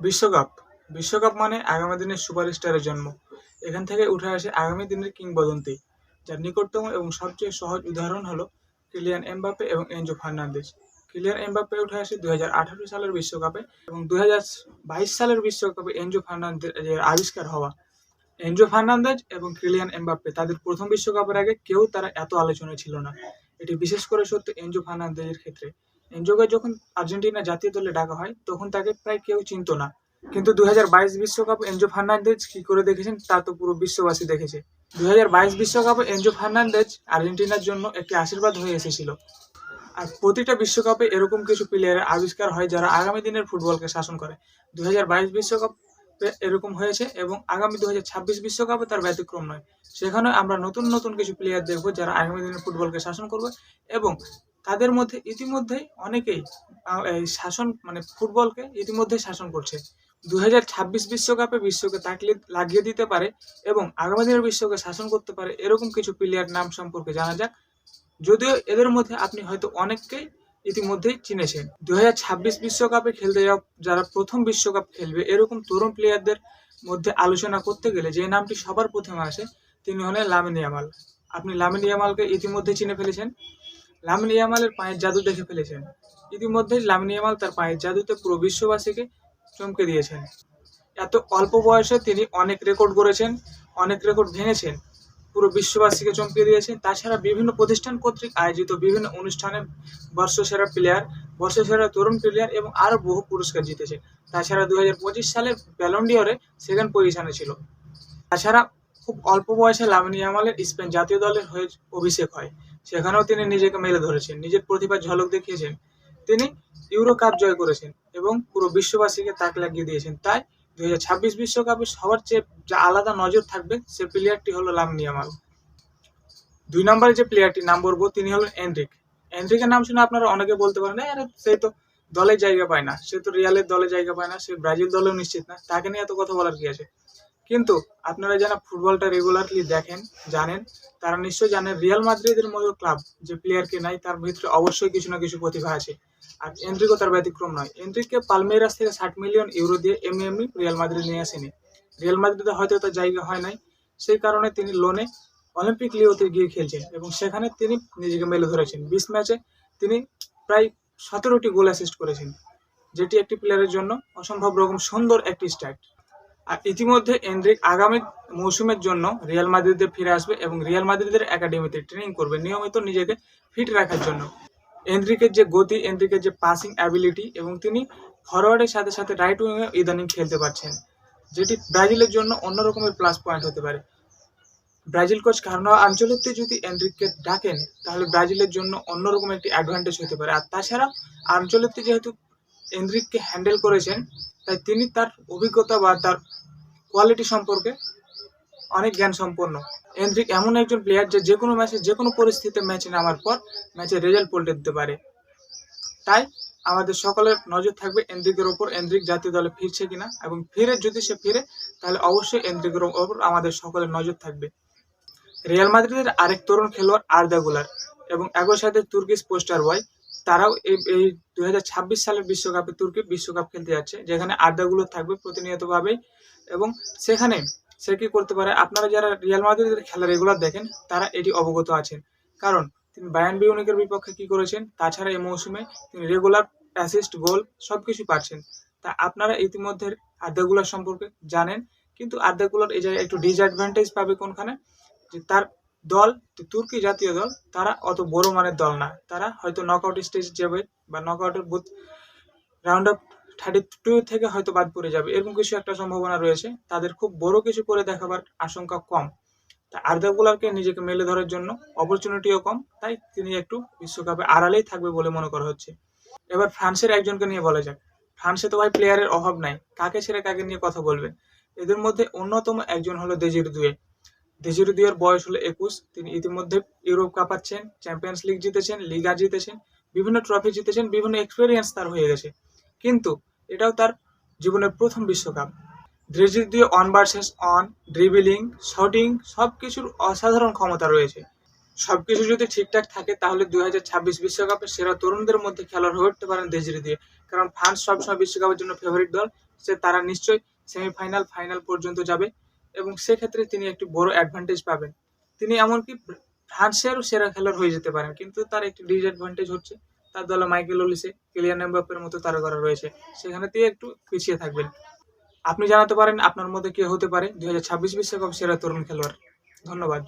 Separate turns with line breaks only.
বিশ্বকাপ বিশ্বকাপ মানে আগামী দিনের সুপারস্টারের জন্ম। এখান থেকে উঠে আসে আগামী দিনের কিংবদন্তি, যার নিকটতম এবং সবচেয়ে সহজ উদাহরণ হলো কিলিয়ান এমবাপ্পে এবং এনজো ফার্নান্দেজ। কিলিয়ান এমবাপ্পে উঠে আসে 2018 সালের বিশ্বকাপে এবং 2022 সালের বিশ্বকাপে এনজো ফার্নান্দেজের আবিষ্কার হওয়া। এনজো ফার্নান্দেজ এবং কিলিয়ান এমবাপ্পে তাদের প্রথম বিশ্বকাপের আগে কেউ তারা এত আলোচনায় ছিল না। এটি বিশেষ করে সত্য এনজো ফার্নান্দেজের ক্ষেত্রে। এনজোকে যখন আর্জেন্টিনা জাতীয় দলে ডাকা হয় তখন তাকে প্রায় কেউ চিনতো না। কিন্তু 2022 বিশ্বকাপ এনজো ফার্নান্দেজ কি করে দেখেছেন তা তো পুরো বিশ্ববাসী দেখেছে। 2022 বিশ্বকাপে এনজো ফার্নান্দেজ আর্জেন্টিনার জন্য একটি আশীর্বাদ হয়ে এসেছিল। আর প্রতিটা বিশ্বকাপে এরকম কিছু প্লেয়ারের আবিষ্কার হয় যারা আগামী দিনের ফুটবলকে শাসন করে। 2022 বিশ্বকাপে এরকম হয়েছে এবং আগামী 2026 বিশ্বকাপে তার ব্যতিক্রম নয়। সেখানে আমরা নতুন নতুন কিছু প্লেয়ার দেখব যারা আগামী দিনের ফুটবলকে শাসন করবে এবং তাদের মধ্যে ইতিমধ্যেই অনেকেই এই শাসন মানে ফুটবলকে ইতিমধ্যেই শাসন করছে। 2026 বিশ্বকাপে বিশ্বকে তাকলিদ লাগিয়ে দিতে পারে এবং আগামী দিনের বিশ্বকে শাসন করতে পারে এরকম কিছু প্লেয়ার নাম সম্পর্কে জানা যাক। যদিও এদের মধ্যে আপনি হয়তো অনেককেই ইতিমধ্যেই চিনেছেন। 2026 বিশ্বকাপে খেলতে যাওয়া যারা প্রথম বিশ্বকাপ খেলবে এরকম তরুণ প্লেয়ারদের মধ্যে আলোচনা করতে গেলে যে নামটি সবার প্রথমে আসে তিনি হলেন লামিন ইয়ামাল। আপনি লামিন ইয়ামালকে ইতিমধ্যে চিনে ফেলেছেন। লামিন ইয়ামালের পায়ের জাদু দেখে ফেলেছেন। ইতিমধ্যেই লামিন ইয়ামাল তার পায়ের জাদুতে পুরো বিশ্ববাসীকে চমকে দিয়েছেন। এত অল্প বয়সে তিনি অনেক রেকর্ড গড়েছেন, অনেক রেকর্ড ভেঙেছেন, পুরো বিশ্ববাসীকে চমকে দিয়েছেন। তাছাড়া বিভিন্ন প্রতিষ্ঠান কর্তৃক আয়োজিত বিভিন্ন অনুষ্ঠানে বর্ষসেরা প্লেয়ার, বর্ষসেরা তরুণ প্লেয়ার এবং আরও বহু পুরস্কার জিতেছে। তাছাড়া 2025 সালের ব্যালন ডি'রে সেকেন্ড পজিশনে ছিল। তাছাড়া খুব অল্প বয়সে লামিন ইয়ামালের স্পেন জাতীয় দলের হয়ে অভিষেক হয়। সেখানেও তিনি নিজেকে মেলে ধরেছেন, নিজের প্রতিভার ঝলক দেখিয়েছেন। তিনি ইউরো কাপ জয় করেছেন এবং পুরো বিশ্ববাসীকে তাক লাগিয়ে দিয়েছেন। তাই 2026 বিশ্বকাপে সবার চেয়ে যা আলাদা নজর থাকবে সে প্লেয়ারটি হলো লামিন ইয়ামাল। 2 নম্বরে যে প্লেয়ারটির নাম বলবো তিনি হলেন এনরিক। এনরিকের নাম শুনে আপনারা অনেকে বলতে পারেন, আরে সে তো দলে জায়গা পায় না, সে তো রিয়ালের দলে জায়গা পায় না, সে ব্রাজিল দলেও নিশ্চিত না, তাকে নিয়ে এত কথা বলার কি আছে? কিন্তু আপনারা যারা ফুটবলটা রেগুলারলি দেখেন, জানেন, তারা নিশ্চয়ই জানেন রিয়াল মাদ্রিদের মতো ক্লাব যে প্লেয়ারকে নাই তার ভিতরে অবশ্যই কিছু না কিছু প্রতিভা আছে। আর এনরিকও তার ব্যতিক্রম নয়। এনরিককে পালমেইরাস থেকে 60 মিলিয়ন ইউরো দিয়ে এমনি রিয়াল মাদ্রিদ নিয়ে আসেনি। রিয়াল মাদ্রিদে হয়তো তার জায়গা হয় নাই, সেই কারণে তিনি লোনে অলিম্পিক লিওতে গিয়ে খেলছেন এবং সেখানে তিনি নিজেকে মেলে ধরেছেন। 20 ম্যাচে তিনি প্রায় 17টি গোল অ্যাসিস্ট করেছেন, যেটি একটি প্লেয়ারের জন্য অসম্ভব রকম সুন্দর একটি স্ট্যাট। আর ইতিমধ্যে এনরিক আগামী মৌসুমের জন্য রিয়াল মাদ্রিদে ফিরে আসবে এবং রিয়াল মাদ্রিদের একাডেমিতে ট্রেনিং করবে নিয়মিত নিজেকে ফিট রাখার জন্য। এনরিকের যে গতি, এনরিকের যে পাসিং অ্যাবিলিটি এবং তিনি ফরওয়ার্ডের সাথে সাথে রাইট উইংয়ে ইদানিং খেলতে পারছেন, যেটি ব্রাজিলের জন্য অন্য রকমের প্লাস পয়েন্ট হতে পারে। ব্রাজিল কোচ কার্লো আনচেলত্তি যদি এনরিককে ডাকেন তাহলে ব্রাজিলের জন্য অন্যরকম একটি অ্যাডভান্টেজ হতে পারে। আর তাছাড়া আনচেলত্তি যেহেতু এনরিককে হ্যান্ডেল করেছেন তাই তিনি তার অভিজ্ঞতা বা তার কোয়ালিটি সম্পর্কে অনেক জ্ঞান সম্পন্ন। এনরিক এমন একজন প্লেয়ার যে কোনো ম্যাচে যে কোনো পরিস্থিতিতে ম্যাচে নামার পর ম্যাচের রেজাল্ট পাল্টে দিতে পারে। তাই আমাদের সকলের নজর থাকবে এনরিকের ওপর, এনরিক জাতীয় দলে ফিরছে কিনা এবং যদি সে ফিরে তাহলে অবশ্যই এনরিকের ওপর আমাদের সকলের নজর থাকবে। রিয়াল মাদ্রিদের আরেক তরুণ খেলোয়াড় আর্দা গুলার এবং একই সাথে তুর্কিশ পোস্টার বয়, তারাও এই 2026 সালের বিশ্বকাপে তুর্কি বিশ্বকাপ খেলতে যাচ্ছে, যেখানে আর্দা গুলার থাকবে প্রতিনিয়তভাবেই। এবং সেখানে সে কি করতে পারে, আপনারা যারা রিয়াল মাদ্রিদের খেলা রেগুলার দেখেন তারা এটি অবগত আছেন, কারণ তিনি বায়ার্ন মিউনিখের বিপক্ষে কি করেছেন। তাছাড়া এই মৌসুমে তিনি রেগুলার অ্যাসিস্ট, গোল সবকিছু পাচ্ছেন। তা আপনারা ইতিমধ্যে আর্দা গুলার সম্পর্কে জানেন, কিন্তু আর্দা গুলার এই জায়গায় একটু ডিসঅ্যাডভান্টেজ পাবে কোনখানে, যে তার দল, তুর্কি জাতীয় দল, তারা অত বড় মানের দল না। তারা হয়তো নকআউট স্টেজ যাবে বা নকআউটের রাউন্ড অফ 32 থেকে হয়তো বাদ পড়ে যাবে, এরকম কিছু একটা সম্ভাবনা রয়েছে। তাদের খুব বড় কিছু করে দেখাবার আশঙ্কা কম। তা আর্দা গুলারকে নিজেকে মেলে ধরার জন্য অপরচুনিটিও কম, তাই তিনি একটু বিশ্বকাপে আড়ালেই থাকবে বলে মনে করা হচ্ছে। এবার ফ্রান্সের একজনকে নিয়ে বলা যাক। ফ্রান্সে তো ভাই প্লেয়ারের অভাব নাই, কাকে ছেড়ে কাকে নিয়ে কথা বলবেন। এদের মধ্যে অন্যতম একজন হলো দেজিরু দুয়ে। দেজিরু দুয়ের বয়স হলো 21। তিনি ইতিমধ্যে ইউরোপ কাপাচ্ছেন, চ্যাম্পিয়ন্স লিগ জিতেছেন, লিগা জিতেছেন, বিভিন্ন ট্রফি জিতেছেন, বিভিন্ন এক্সপেরিয়েন্স তার হয়ে গেছে। কিন্তু এটাও তার জীবনের প্রথম বিশ্বকাপ। দেজিরু দুয়ে on versus on, dribbling, sorting সবকিছুর অসাধারণ ক্ষমতা রয়েছে। সবকিছু যদি ঠিকঠাক থাকে তাহলে 2026 বিশ্বকাপে সেরা তরুণদের মধ্যে খেলোয়াড় হয়ে উঠতে পারেন দেজিরু দুয়ে। কারণ ফ্রান্স সবসময় বিশ্বকাপের জন্য ফেভারিট দল, যে তারা নিশ্চয়ই সেমিফাইনাল, ফাইনাল পর্যন্ত যাবে এবং সেক্ষেত্রে তিনি একটি বড় অ্যাডভান্টেজ পাবেন। তিনি এমনকি ফ্রান্সেরও সেরা খেলোয়াড় হয়ে যেতে পারেন, কিন্তু তার একটি ডিসঅ্যাডভান্টেজ হচ্ছে তার দলে মাইকেল ওলিসে, কিলিয়ান এমবাপ্পের মতো তারকারা রয়েছে, সেখানে তিনি একটু পিছিয়ে থাকবেন। আপনি জানাতে পারেন আপনার মধ্যে কে হতে পারে 2026 বিশ্বকাপ সেরা তরুণ খেলোয়াড়। ধন্যবাদ।